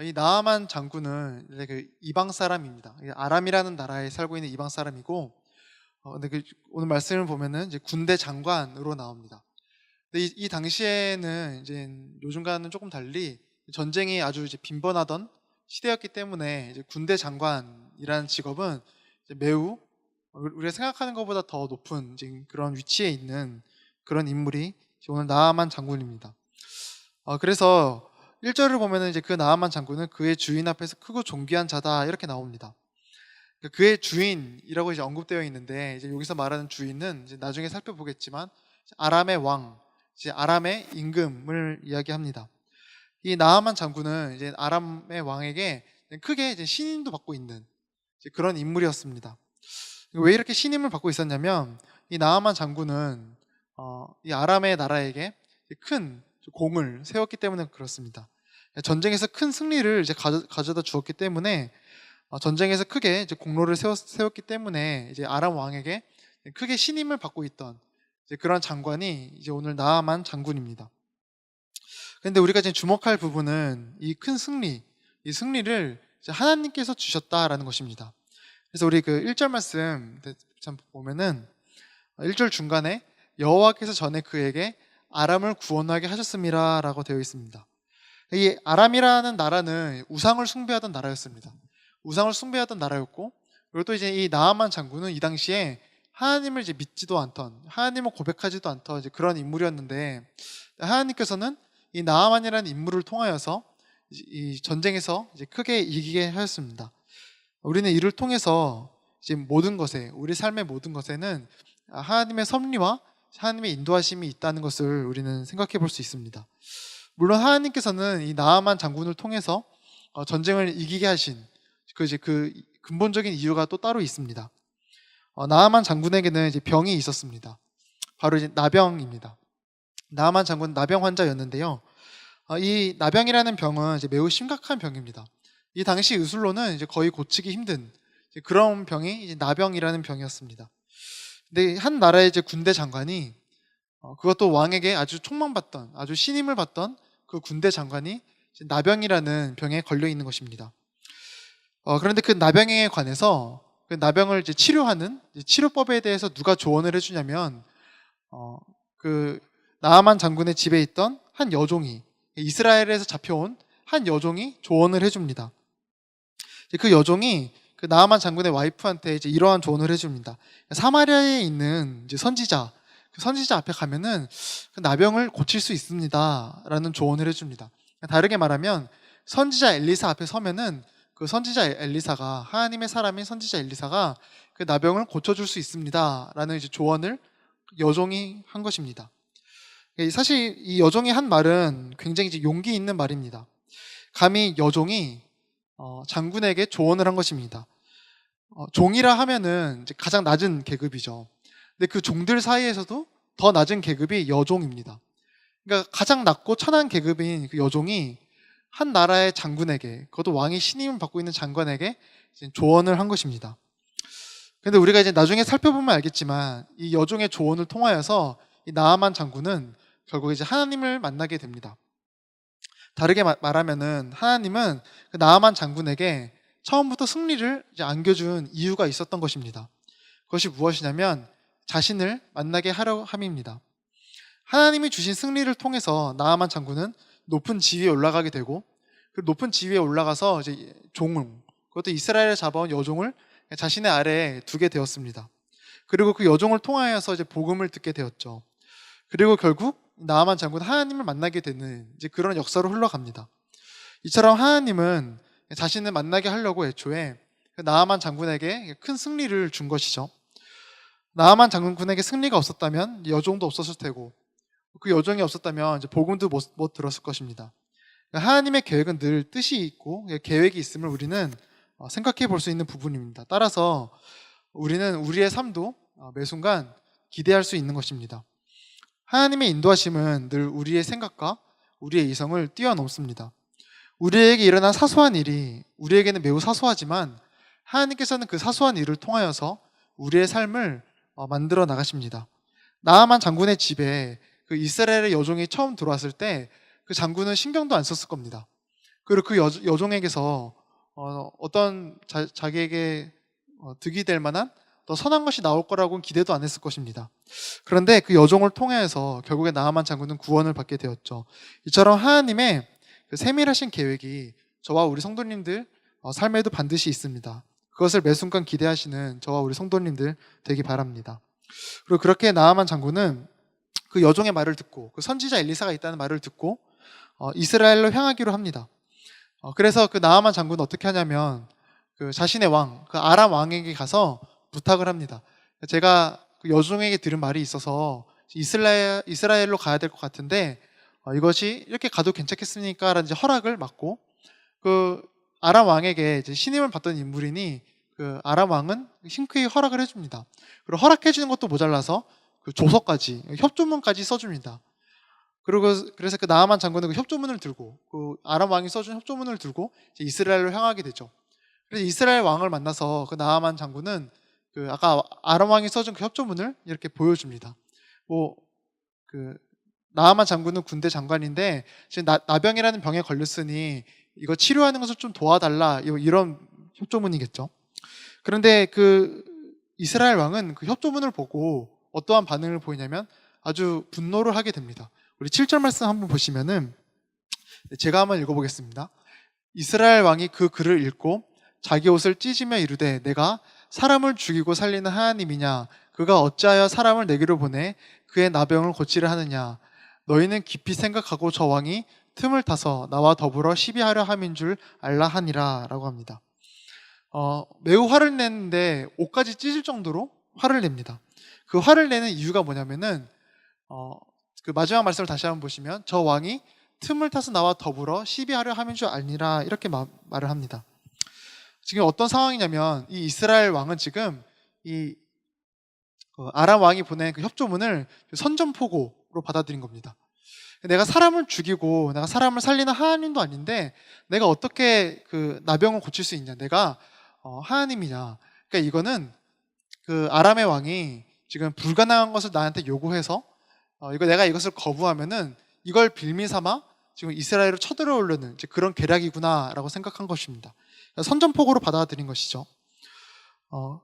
이 나아만 장군은 이제 그 이방 사람입니다. 아람이라는 나라에 살고 있는 이방 사람이고, 근데 오늘 말씀을 보면은 이제 군대 장관으로 나옵니다. 근데 이 당시에는 이제 요즘과는 조금 달리 전쟁이 아주 이제 빈번하던 시대였기 때문에 이제 군대 장관이라는 직업은 이제 매우 우리가 생각하는 것보다 더 높은 이제 그런 위치에 있는 그런 인물이 이제 오늘 나아만 장군입니다. 그래서 1절을 보면은 이제 그 나아만 장군은 그의 주인 앞에서 크고 존귀한 자다 이렇게 나옵니다. 그의 주인이라고 이제 언급되어 있는데, 이제 여기서 말하는 주인은 이제 나중에 살펴보겠지만 아람의 왕, 이제 아람의 임금을 이야기합니다. 이 나아만 장군은 이제 아람의 왕에게 크게 이제 신임도 받고 있는 이제 그런 인물이었습니다. 왜 이렇게 신임을 받고 있었냐면, 이 나아만 장군은 이 아람의 나라에게 큰 공을 세웠기 때문에 그렇습니다. 전쟁에서 큰 승리를 이제 가져다 주었기 때문에, 전쟁에서 크게 이제 공로를 세웠기 때문에 이제 아람 왕에게 크게 신임을 받고 있던 이제 그런 장관이 이제 오늘 나아만 장군입니다. 그런데 우리가 지금 주목할 부분은 이 큰 승리, 이 승리를 이제 하나님께서 주셨다라는 것입니다. 그래서 우리 그 1절 말씀 참 보면은 1절 중간에 여호와께서 전에 그에게 아람을 구원하게 하셨음이라라고 되어 있습니다. 이 아람이라는 나라는 우상을 숭배하던 나라였습니다. 우상을 숭배하던 나라였고, 그리고 또 이제 이 나아만 장군은 이 당시에 하나님을 이제 믿지도 않던, 하나님을 고백하지도 않던 이제 그런 인물이었는데, 하나님께서는 이 나아만이라는 인물을 통하여서 이 전쟁에서 이제 크게 이기게 하였습니다. 우리는 이를 통해서 이제 모든 것에, 우리 삶의 모든 것에는 하나님의 섭리와 하나님의 인도하심이 있다는 것을 우리는 생각해 볼 수 있습니다. 물론 하나님께서는 이 나아만 장군을 통해서 전쟁을 이기게 하신 그 근본적인 이유가 또 따로 있습니다. 나아만 장군에게는 이제 병이 있었습니다. 바로 이제 나병입니다. 나아만 장군 나병 환자였는데요. 이 나병이라는 병은 이제 매우 심각한 병입니다. 이 당시 의술로는 이제 거의 고치기 힘든 이제 그런 병이 이제 나병이라는 병이었습니다. 근데 한 나라의 이제 군대 장관이 그것도 왕에게 아주 촉망받던, 아주 신임을 받던 그 군대 장관이 이제 나병이라는 병에 걸려 있는 것입니다. 그런데 그 나병에 관해서 그 나병을 이제 치료하는 이제 치료법에 대해서 누가 조언을 해주냐면, 그 나아만 장군의 집에 있던 한 여종이, 이스라엘에서 잡혀온 한 여종이 조언을 해줍니다. 그 여종이 그 나아만 장군의 와이프한테 이제 이러한 조언을 해줍니다. 사마리아에 있는 이제 선지자, 그 선지자 앞에 가면은 그 나병을 고칠 수 있습니다라는 조언을 해줍니다. 다르게 말하면 선지자 엘리사 앞에 서면은 그 선지자 엘리사가, 하나님의 사람인 선지자 엘리사가 그 나병을 고쳐줄 수 있습니다라는 이제 조언을 여종이 한 것입니다. 사실 이 여종이 한 말은 굉장히 이제 용기 있는 말입니다. 감히 여종이 장군에게 조언을 한 것입니다. 종이라 하면은 이제 가장 낮은 계급이죠. 근데 그 종들 사이에서도 더 낮은 계급이 여종입니다. 그러니까 가장 낮고 천한 계급인 그 여종이 한 나라의 장군에게, 그것도 왕이 신임을 받고 있는 장관에게 이제 조언을 한 것입니다. 근데 우리가 이제 나중에 살펴보면 알겠지만, 이 여종의 조언을 통하여서 이 나아만 장군은 결국 이제 하나님을 만나게 됩니다. 다르게 말하면은 하나님은 그 나아만 장군에게 처음부터 승리를 이제 안겨준 이유가 있었던 것입니다. 그것이 무엇이냐면 자신을 만나게 하려 함입니다. 하나님이 주신 승리를 통해서 나아만 장군은 높은 지위에 올라가게 되고, 그 높은 지위에 올라가서 이제 종을, 그것도 이스라엘을 잡아온 여종을 자신의 아래에 두게 되었습니다. 그리고 그 여종을 통하여서 이제 복음을 듣게 되었죠. 그리고 결국 나아만 장군은 하나님을 만나게 되는 이제 그런 역사로 흘러갑니다. 이처럼 하나님은 자신을 만나게 하려고 애초에 그 나아만 장군에게 큰 승리를 준 것이죠. 나아만 장군에게 승리가 없었다면 여종도 없었을 테고, 그 여종이 없었다면 이제 복음도 못 들었을 것입니다. 하나님의 계획은 늘 뜻이 있고 계획이 있음을 우리는 생각해 볼 수 있는 부분입니다. 따라서 우리는 우리의 삶도 매 순간 기대할 수 있는 것입니다. 하나님의 인도하심은 늘 우리의 생각과 우리의 이성을 뛰어넘습니다. 우리에게 일어난 사소한 일이 우리에게는 매우 사소하지만 하나님께서는 그 사소한 일을 통하여서 우리의 삶을 만들어 나가십니다. 나아만 장군의 집에 그 이스라엘의 여종이 처음 들어왔을 때 그 장군은 신경도 안 썼을 겁니다. 그리고 그 여종에게서 어떤 자기에게 득이 될 만한 더 선한 것이 나올 거라고는 기대도 안 했을 것입니다. 그런데 그 여종을 통해서 결국에 나아만 장군은 구원을 받게 되었죠. 이처럼 하나님의 그 세밀하신 계획이 저와 우리 성도님들 삶에도 반드시 있습니다. 그것을 매 순간 기대하시는 저와 우리 성도님들 되기 바랍니다. 그리고 그렇게 나아만 장군은 그 여종의 말을 듣고 그 선지자 엘리사가 있다는 말을 듣고 이스라엘로 향하기로 합니다. 그래서 그 나아만 장군은 어떻게 하냐면 그 자신의 왕, 그 아람 왕에게 가서 부탁을 합니다. 제가 그 여종에게 들은 말이 있어서 이스라엘로 가야 될 것 같은데 이것이 이렇게 가도 괜찮겠습니까? 라는 허락을 받고 그 아람 왕에게 이제 신임을 받던 인물이니 그 아람 왕은 흔쾌히 허락을 해줍니다. 그리고 허락해 주는 것도 모자라서 그 조서까지 협조문까지 써줍니다. 그리고 그래서 그 나아만 장군은 그 협조문을 들고 그 아람 왕이 써준 협조문을 들고 이제 이스라엘로 향하게 되죠. 그래서 이스라엘 왕을 만나서 그 나아만 장군은 그 아까 아람 왕이 써준 그 협조문을 이렇게 보여줍니다. 그 나아만 장군은 군대 장관인데 지금 나병이라는 병에 걸렸으니 이거 치료하는 것을 좀 도와달라, 이런 협조문이겠죠. 그런데 그 이스라엘 왕은 그 협조문을 보고 어떠한 반응을 보이냐면 아주 분노를 하게 됩니다. 우리 7절 말씀 한번 보시면은 제가 한번 읽어보겠습니다. 이스라엘 왕이 그 글을 읽고 자기 옷을 찢으며 이르되 내가 사람을 죽이고 살리는 하나님이냐? 그가 어찌하여 사람을 내게로 보내 그의 나병을 고치려 하느냐? 너희는 깊이 생각하고 저 왕이 틈을 타서 나와 더불어 시비하려 함인 줄 알라 하니라 라고 합니다. 매우 화를 내는데 옷까지 찢을 정도로 화를 냅니다. 그 화를 내는 이유가 뭐냐면은 그 마지막 말씀을 다시 한번 보시면 저 왕이 틈을 타서 나와 더불어 시비하려 함인 줄 알니라 이렇게 말을 합니다. 지금 어떤 상황이냐면 이 이스라엘 왕은 지금 이 아람 왕이 보낸 그 협조문을 선전포고로 받아들인 겁니다. 내가 사람을 죽이고 내가 사람을 살리는 하나님도 아닌데 내가 어떻게 그 나병을 고칠 수 있냐? 내가 하나님이냐? 그러니까 이거는 그 아람의 왕이 지금 불가능한 것을 나한테 요구해서 내가 이것을 거부하면은 이걸 빌미 삼아 지금 이스라엘을 쳐들어오려는 그런 계략이구나라고 생각한 것입니다. 선전포고로 받아들인 것이죠.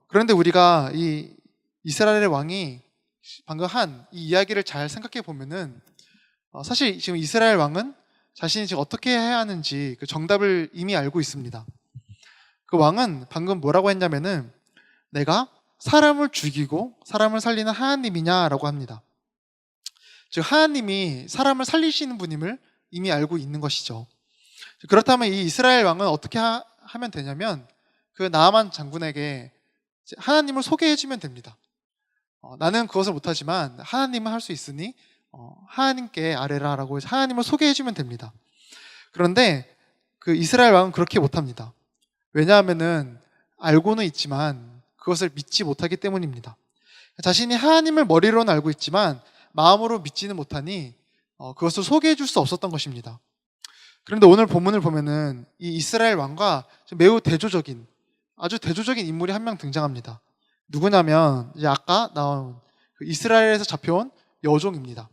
그런데 우리가 이 이스라엘의 왕이 방금 한 이 이야기를 잘 생각해 보면은 사실 지금 이스라엘 왕은 자신이 지금 어떻게 해야 하는지 그 정답을 이미 알고 있습니다. 그 왕은 방금 뭐라고 했냐면은 내가 사람을 죽이고 사람을 살리는 하나님이냐라고 합니다. 즉 하나님이 사람을 살리시는 분임을 이미 알고 있는 것이죠. 그렇다면 이 이스라엘 왕은 어떻게 하면 되냐면 그 나아만 장군에게 하나님을 소개해주면 됩니다. 나는 그것을 못하지만 하나님은 할 수 있으니 하나님께 아뢰라라고 해서 하나님을 소개해주면 됩니다. 그런데 그 이스라엘 왕은 그렇게 못합니다. 왜냐하면은 알고는 있지만 그것을 믿지 못하기 때문입니다. 자신이 하나님을 머리로는 알고 있지만 마음으로 믿지는 못하니 그것을 소개해 줄 수 없었던 것입니다. 그런데 오늘 본문을 보면은 이 이스라엘 왕과 매우 아주 대조적인 인물이 한 명 등장합니다. 누구냐면 이제 아까 나온 그 이스라엘에서 잡혀온 여종입니다.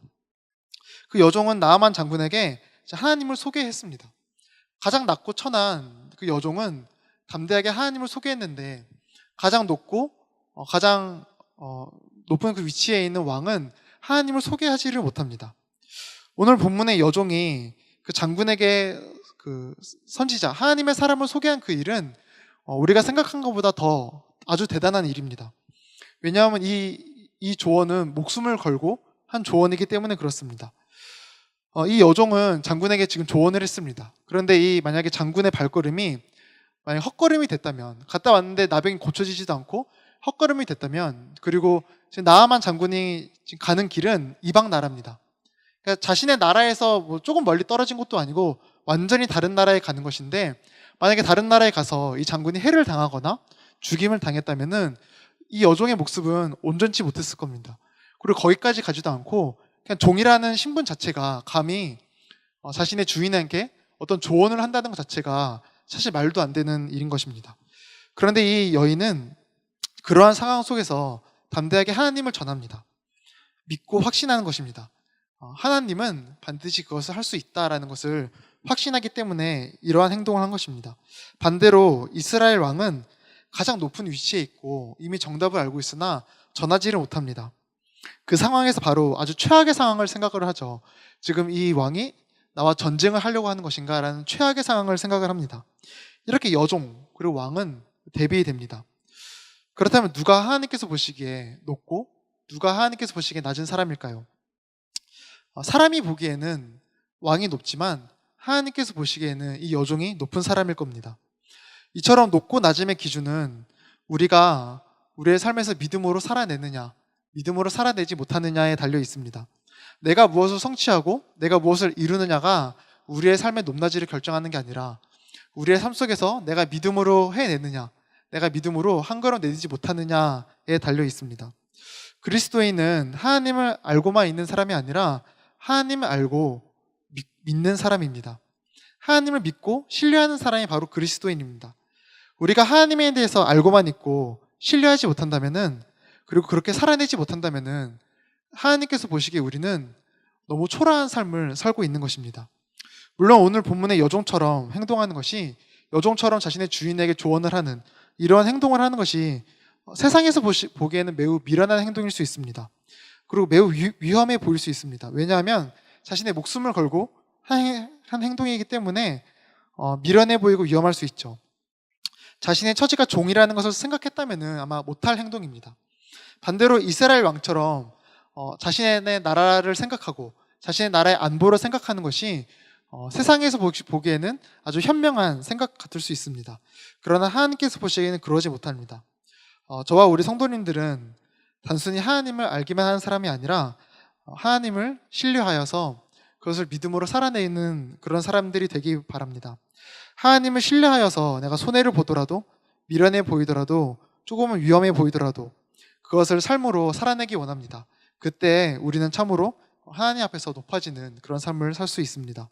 그 여종은 나아만 장군에게 하나님을 소개했습니다. 가장 낮고 천한 그 여종은 담대하게 하나님을 소개했는데 가장 높고 가장 높은 그 위치에 있는 왕은 하나님을 소개하지를 못합니다. 오늘 본문의 여종이 그 장군에게 그 선지자 하나님의 사람을 소개한 그 일은 우리가 생각한 것보다 더 아주 대단한 일입니다. 왜냐하면 이 조언은 목숨을 걸고 한 조언이기 때문에 그렇습니다. 이 여종은 장군에게 지금 조언을 했습니다. 그런데 만약에 장군의 발걸음이 만약 헛걸음이 됐다면, 갔다 왔는데 나병이 고쳐지지도 않고 헛걸음이 됐다면, 그리고 지금 나아만 장군이 지금 가는 길은 이방 나라입니다. 그러니까 자신의 나라에서 뭐 조금 멀리 떨어진 것도 아니고 완전히 다른 나라에 가는 것인데, 만약에 다른 나라에 가서 이 장군이 해를 당하거나 죽임을 당했다면은 이 여종의 목숨은 온전치 못했을 겁니다. 그리고 거기까지 가지도 않고 그냥 종이라는 신분 자체가 감히 자신의 주인에게 어떤 조언을 한다는 것 자체가 사실 말도 안 되는 일인 것입니다. 그런데 이 여인은 그러한 상황 속에서 담대하게 하나님을 전합니다. 믿고 확신하는 것입니다. 하나님은 반드시 그것을 할 수 있다라는 것을 확신하기 때문에 이러한 행동을 한 것입니다. 반대로 이스라엘 왕은 가장 높은 위치에 있고 이미 정답을 알고 있으나 전하지를 못합니다. 그 상황에서 바로 아주 최악의 상황을 생각을 하죠. 지금 이 왕이 나와 전쟁을 하려고 하는 것인가 라는 최악의 상황을 생각을 합니다. 이렇게 여종 그리고 왕은 대비됩니다. 그렇다면 누가 하나님께서 보시기에 높고 누가 하나님께서 보시기에 낮은 사람일까요? 사람이 보기에는 왕이 높지만 하나님께서 보시기에는 이 여종이 높은 사람일 겁니다. 이처럼 높고 낮음의 기준은 우리가 우리의 삶에서 믿음으로 살아내느냐, 믿음으로 살아내지 못하느냐에 달려 있습니다. 내가 무엇을 성취하고 내가 무엇을 이루느냐가 우리의 삶의 높낮이를 결정하는 게 아니라 우리의 삶 속에서 내가 믿음으로 해내느냐, 내가 믿음으로 한 걸음 내딛지 못하느냐에 달려 있습니다. 그리스도인은 하나님을 알고만 있는 사람이 아니라 하나님을 알고 믿는 사람입니다. 하나님을 믿고 신뢰하는 사람이 바로 그리스도인입니다. 우리가 하나님에 대해서 알고만 있고 신뢰하지 못한다면은, 그리고 그렇게 살아내지 못한다면은 하나님께서 보시기에 우리는 너무 초라한 삶을 살고 있는 것입니다. 물론 오늘 본문의 여종처럼 행동하는 것이, 여종처럼 자신의 주인에게 조언을 하는 이러한 행동을 하는 것이 세상에서 보기에는 매우 미련한 행동일 수 있습니다. 그리고 매우 위험해 보일 수 있습니다. 왜냐하면 자신의 목숨을 걸고 한 행동이기 때문에 미련해 보이고 위험할 수 있죠. 자신의 처지가 종이라는 것을 생각했다면 아마 못할 행동입니다. 반대로 이스라엘 왕처럼 자신의 나라를 생각하고 자신의 나라의 안보를 생각하는 것이 세상에서 보기에는 아주 현명한 생각 같을 수 있습니다. 그러나 하나님께서 보시기에는 그러지 못합니다. 저와 우리 성도님들은 단순히 하나님을 알기만 하는 사람이 아니라 하나님을 신뢰하여서 그것을 믿음으로 살아내는 그런 사람들이 되기 바랍니다. 하나님을 신뢰하여서 내가 손해를 보더라도, 미련해 보이더라도, 조금은 위험해 보이더라도 그것을 삶으로 살아내기 원합니다. 그때 우리는 참으로 하나님 앞에서 높아지는 그런 삶을 살 수 있습니다.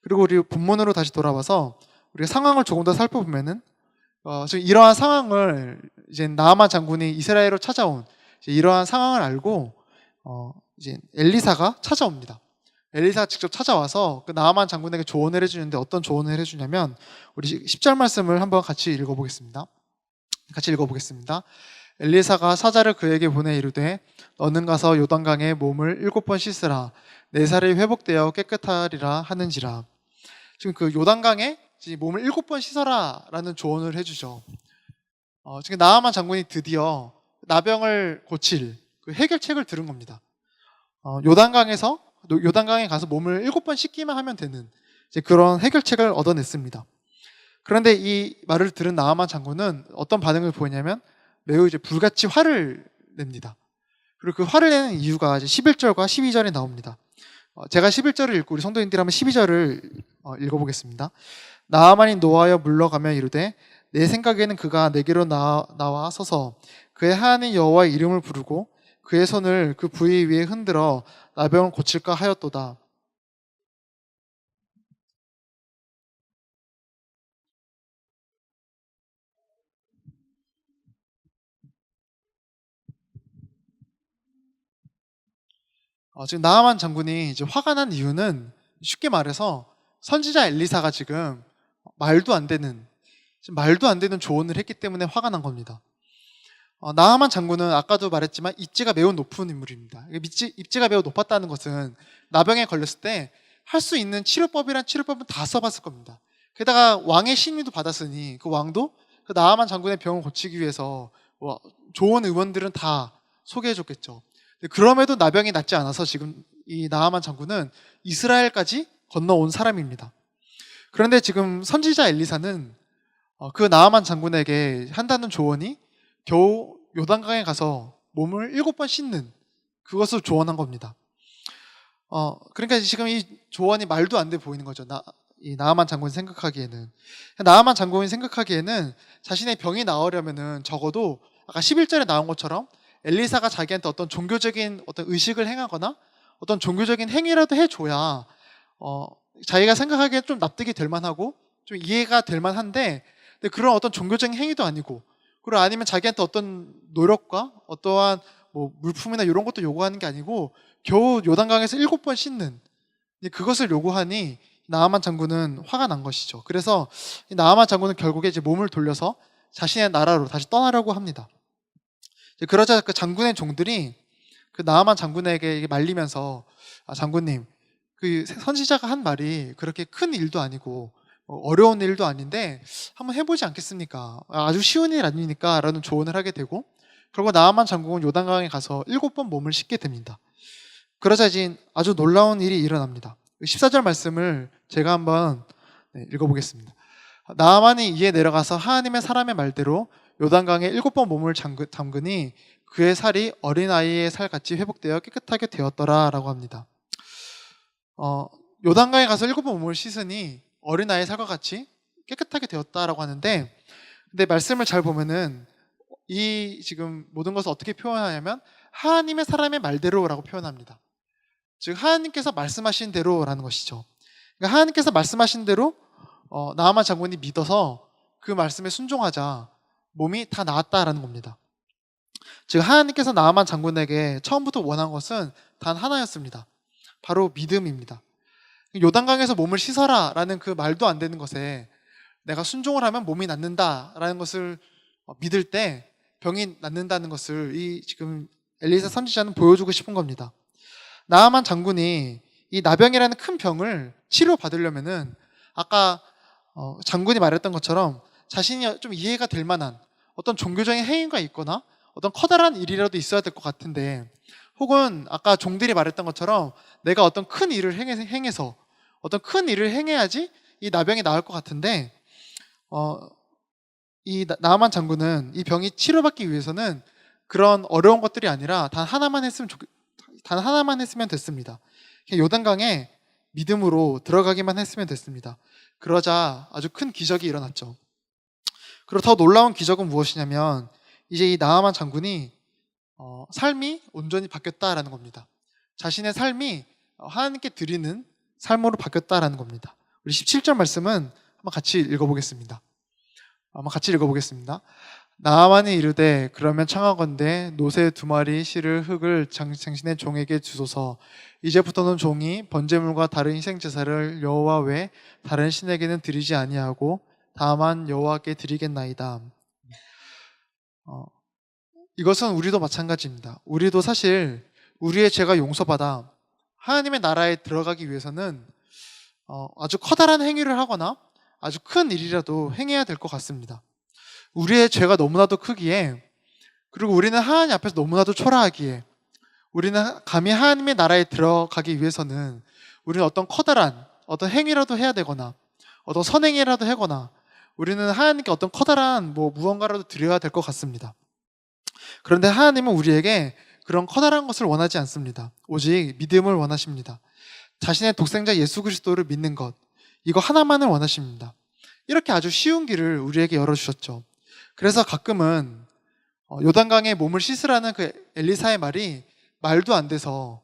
그리고 우리 본문으로 다시 돌아와서 우리가 상황을 조금 더 살펴보면은 지금 이러한 상황을 이제 나아만 장군이 이스라엘로 찾아온 이러한 상황을 알고 이제 엘리사가 찾아옵니다. 엘리사가 직접 찾아와서 그 나아만 장군에게 조언을 해주는데 어떤 조언을 해주냐면, 우리 10절 말씀을 한번 같이 읽어보겠습니다. 엘리사가 사자를 그에게 보내 이르되 너는 가서 요단강에 몸을 7번 씻으라. 내 살이 회복되어 깨끗하리라 하는지라. 지금 그 요단강에 몸을 7번 씻어라 라는 조언을 해주죠. 지금 나아만 장군이 드디어 나병을 고칠 그 해결책을 들은 겁니다. 요단강에 가서 몸을 7번 씻기만 하면 되는 이제 그런 해결책을 얻어냈습니다. 그런데 이 말을 들은 나아만 장군은 어떤 반응을 보이냐면 매우 이제 불같이 화를 냅니다. 그리고 그 화를 내는 이유가 이제 11절과 12절에 나옵니다. 제가 11절을 읽고 우리 성도님들이 한번 12절을 읽어보겠습니다. 나아만이 노하여 물러가며 이르되 내 생각에는 그가 내게로 나와 서서 그의 하나님 여호와의 이름을 부르고 그의 손을 그 부위 위에 흔들어 나병을 고칠까 하였도다. 지금 나아만 장군이 이제 화가 난 이유는 쉽게 말해서 선지자 엘리사가 지금 말도 안 되는 조언을 했기 때문에 화가 난 겁니다. 나아만 장군은 아까도 말했지만 입지가 매우 높은 인물입니다. 입지가 매우 높았다는 것은 나병에 걸렸을 때 할 수 있는 치료법은 다 써봤을 겁니다. 게다가 왕의 신임도 받았으니 그 왕도 그 나아만 장군의 병을 고치기 위해서 좋은 의원들은 다 소개해줬겠죠. 그럼에도 나병이 낫지 않아서 지금 이 나아만 장군은 이스라엘까지 건너온 사람입니다. 그런데 지금 선지자 엘리사는 그 나아만 장군에게 한다는 조언이 겨우 요단강에 가서 몸을 7번 씻는 그것을 조언한 겁니다. 그러니까 지금 이 조언이 말도 안 돼 보이는 거죠. 이 나아만 장군이 생각하기에는. 나아만 장군이 생각하기에는 자신의 병이 나으려면은 적어도 아까 11절에 나온 것처럼 엘리사가 자기한테 어떤 종교적인 어떤 의식을 행하거나 어떤 종교적인 행위라도 해줘야 자기가 생각하기에 좀 납득이 될 만하고 좀 이해가 될 만한데, 근데 그런 어떤 종교적인 행위도 아니고, 그리고 아니면 자기한테 어떤 노력과 어떠한 물품이나 이런 것도 요구하는 게 아니고 겨우 요단강에서 7번 씻는 그것을 요구하니 나아만 장군은 화가 난 것이죠. 그래서 이 나아만 장군은 결국에 이제 몸을 돌려서 자신의 나라로 다시 떠나려고 합니다. 그러자 그 장군의 종들이 그 나아만 장군에게 말리면서, 장군님, 그 선지자가 한 말이 그렇게 큰 일도 아니고 어려운 일도 아닌데 한번 해보지 않겠습니까? 아주 쉬운 일 아니니까 라는 조언을 하게 되고, 결국 나아만 장군은 요단강에 가서 7번 몸을 씻게 됩니다. 그러자 이제 아주 놀라운 일이 일어납니다. 14절 말씀을 제가 한번 읽어보겠습니다. 나아만이 이에 내려가서 하나님의 사람의 말대로 요단강에 7번 몸을 담그니 그의 살이 어린아이의 살같이 회복되어 깨끗하게 되었더라 라고 합니다. 요단강에 가서 7번 몸을 씻으니 어린아이의 살과 같이 깨끗하게 되었다라고 하는데, 근데 말씀을 잘 보면은 이 지금 모든 것을 어떻게 표현하냐면 하나님의 사람의 말대로라고 표현합니다. 즉 하나님께서 말씀하신 대로라는 것이죠. 그러니까 하나님께서 말씀하신 대로 나아만 장군이 믿어서 그 말씀에 순종하자 몸이 다 나았다라는 겁니다. 즉 하나님께서 나아만 장군에게 처음부터 원한 것은 단 하나였습니다. 바로 믿음입니다. 요단강에서 몸을 씻어라 라는 그 말도 안 되는 것에 내가 순종을 하면 몸이 낫는다라는 것을 믿을 때 병이 낫는다는 것을 이 지금 엘리사 선지자는 보여주고 싶은 겁니다. 나아만 장군이 이 나병이라는 큰 병을 치료받으려면은 아까 장군이 말했던 것처럼 자신이 좀 이해가 될 만한 어떤 종교적인 행위가 있거나 어떤 커다란 일이라도 있어야 될 것 같은데, 혹은 아까 종들이 말했던 것처럼 내가 어떤 큰 일을 행해서 어떤 큰 일을 행해야지 이 나병이 나을 것 같은데, 이 나아만 장군은 이 병이 치료받기 위해서는 그런 어려운 것들이 아니라 단 하나만 했으면 됐습니다. 요단강에 믿음으로 들어가기만 했으면 됐습니다. 그러자 아주 큰 기적이 일어났죠. 그리고 더 놀라운 기적은 무엇이냐면 이제 이 나아만 장군이 삶이 온전히 바뀌었다라는 겁니다. 자신의 삶이 하나님께 드리는 삶으로 바뀌었다라는 겁니다. 우리 17절 말씀은 한번 같이 읽어보겠습니다. 나아만이 이르되 그러면 청하건대 노새 2마리 실을 흙을 당신의 종에게 주소서. 이제부터는 종이 번제물과 다른 희생제사를 여호와 외 다른 신에게는 드리지 아니하고 다만 여호와께 드리겠나이다. 이것은 우리도 마찬가지입니다. 우리도 사실 우리의 죄가 용서받아 하나님의 나라에 들어가기 위해서는 아주 커다란 행위를 하거나 아주 큰 일이라도 행해야 될 것 같습니다. 우리의 죄가 너무나도 크기에, 그리고 우리는 하나님 앞에서 너무나도 초라하기에, 우리는 감히 하나님의 나라에 들어가기 위해서는 우리는 어떤 커다란 어떤 행위라도 해야 되거나 어떤 선행이라도 하거나 우리는 하나님께 어떤 커다란 무언가라도 드려야 될 것 같습니다. 그런데 하나님은 우리에게 그런 커다란 것을 원하지 않습니다. 오직 믿음을 원하십니다. 자신의 독생자 예수 그리스도를 믿는 것, 이거 하나만을 원하십니다. 이렇게 아주 쉬운 길을 우리에게 열어주셨죠. 그래서 가끔은 요단강에 몸을 씻으라는 그 엘리사의 말이 말도 안 돼서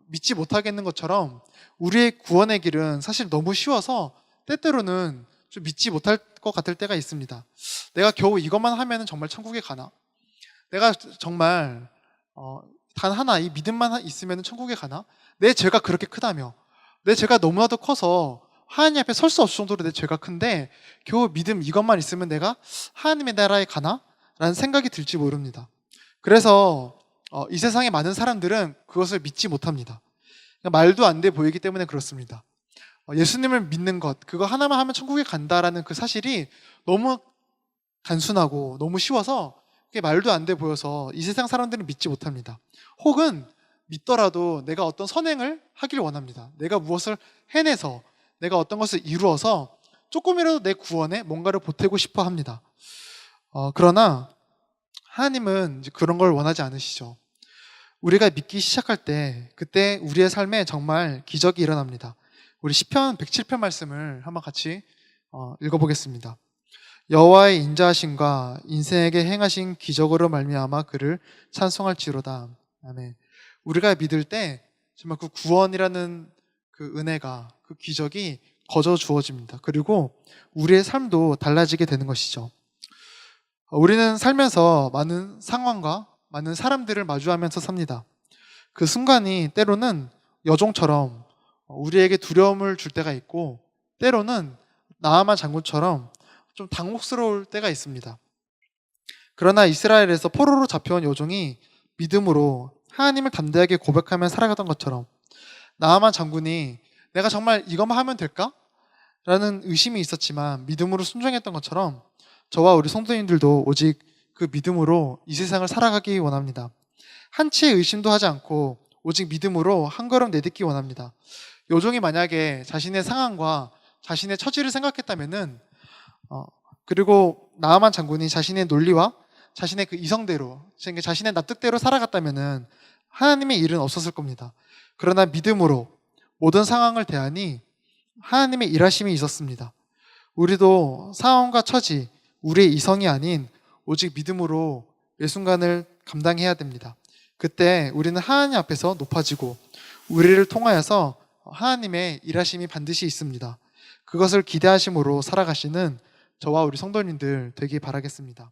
믿지 못하겠는 것처럼 우리의 구원의 길은 사실 너무 쉬워서 때때로는 좀 믿지 못할 것 같을 때가 있습니다. 내가 겨우 이것만 하면 정말 천국에 가나? 내가 정말 단 하나 이 믿음만 있으면 천국에 가나? 내 죄가 그렇게 크다며, 내 죄가 너무나도 커서 하나님 앞에 설 수 없을 정도로 내 죄가 큰데 겨우 믿음 이것만 있으면 내가 하나님의 나라에 가나? 라는 생각이 들지 모릅니다. 그래서 이 세상의 많은 사람들은 그것을 믿지 못합니다. 말도 안 돼 보이기 때문에 그렇습니다. 예수님을 믿는 것, 그거 하나만 하면 천국에 간다라는 그 사실이 너무 단순하고 너무 쉬워서 그게 말도 안 돼 보여서 이 세상 사람들은 믿지 못합니다. 혹은 믿더라도 내가 어떤 선행을 하길 원합니다. 내가 무엇을 해내서, 내가 어떤 것을 이루어서 조금이라도 내 구원에 뭔가를 보태고 싶어 합니다. 그러나 하나님은 이제 그런 걸 원하지 않으시죠. 우리가 믿기 시작할 때 그때 우리의 삶에 정말 기적이 일어납니다. 우리 시편 107편 말씀을 한번 같이 읽어보겠습니다. 여호와의 인자하심과 인생에게 행하신 기적으로 말미암아 그를 찬송할지로다. 아멘. 우리가 믿을 때 정말 그 구원이라는 그 은혜가, 그 기적이 거저 주어집니다. 그리고 우리의 삶도 달라지게 되는 것이죠. 우리는 살면서 많은 상황과 많은 사람들을 마주하면서 삽니다. 그 순간이 때로는 여종처럼 우리에게 두려움을 줄 때가 있고 때로는 나아만 장군처럼 좀 당혹스러울 때가 있습니다. 그러나 이스라엘에서 포로로 잡혀온 여종이 믿음으로 하나님을 담대하게 고백하며 살아가던 것처럼 나아만 장군이 내가 정말 이것만 하면 될까? 라는 의심이 있었지만 믿음으로 순종했던 것처럼 저와 우리 성도님들도 오직 그 믿음으로 이 세상을 살아가기 원합니다. 한치의 의심도 하지 않고 오직 믿음으로 한 걸음 내딛기 원합니다. 여종이 만약에 자신의 상황과 자신의 처지를 생각했다면은 그리고 나아만 장군이 자신의 논리와 자신의 그 이성대로 자신의 납득대로 살아갔다면은 하나님의 일은 없었을 겁니다. 그러나 믿음으로 모든 상황을 대하니 하나님의 일하심이 있었습니다. 우리도 상황과 처지, 우리의 이성이 아닌 오직 믿음으로 매 순간을 감당해야 됩니다. 그때 우리는 하나님 앞에서 높아지고 우리를 통하여서 하나님의 일하심이 반드시 있습니다. 그것을 기대하심으로 살아가시는 저와 우리 성도님들 되기 바라겠습니다.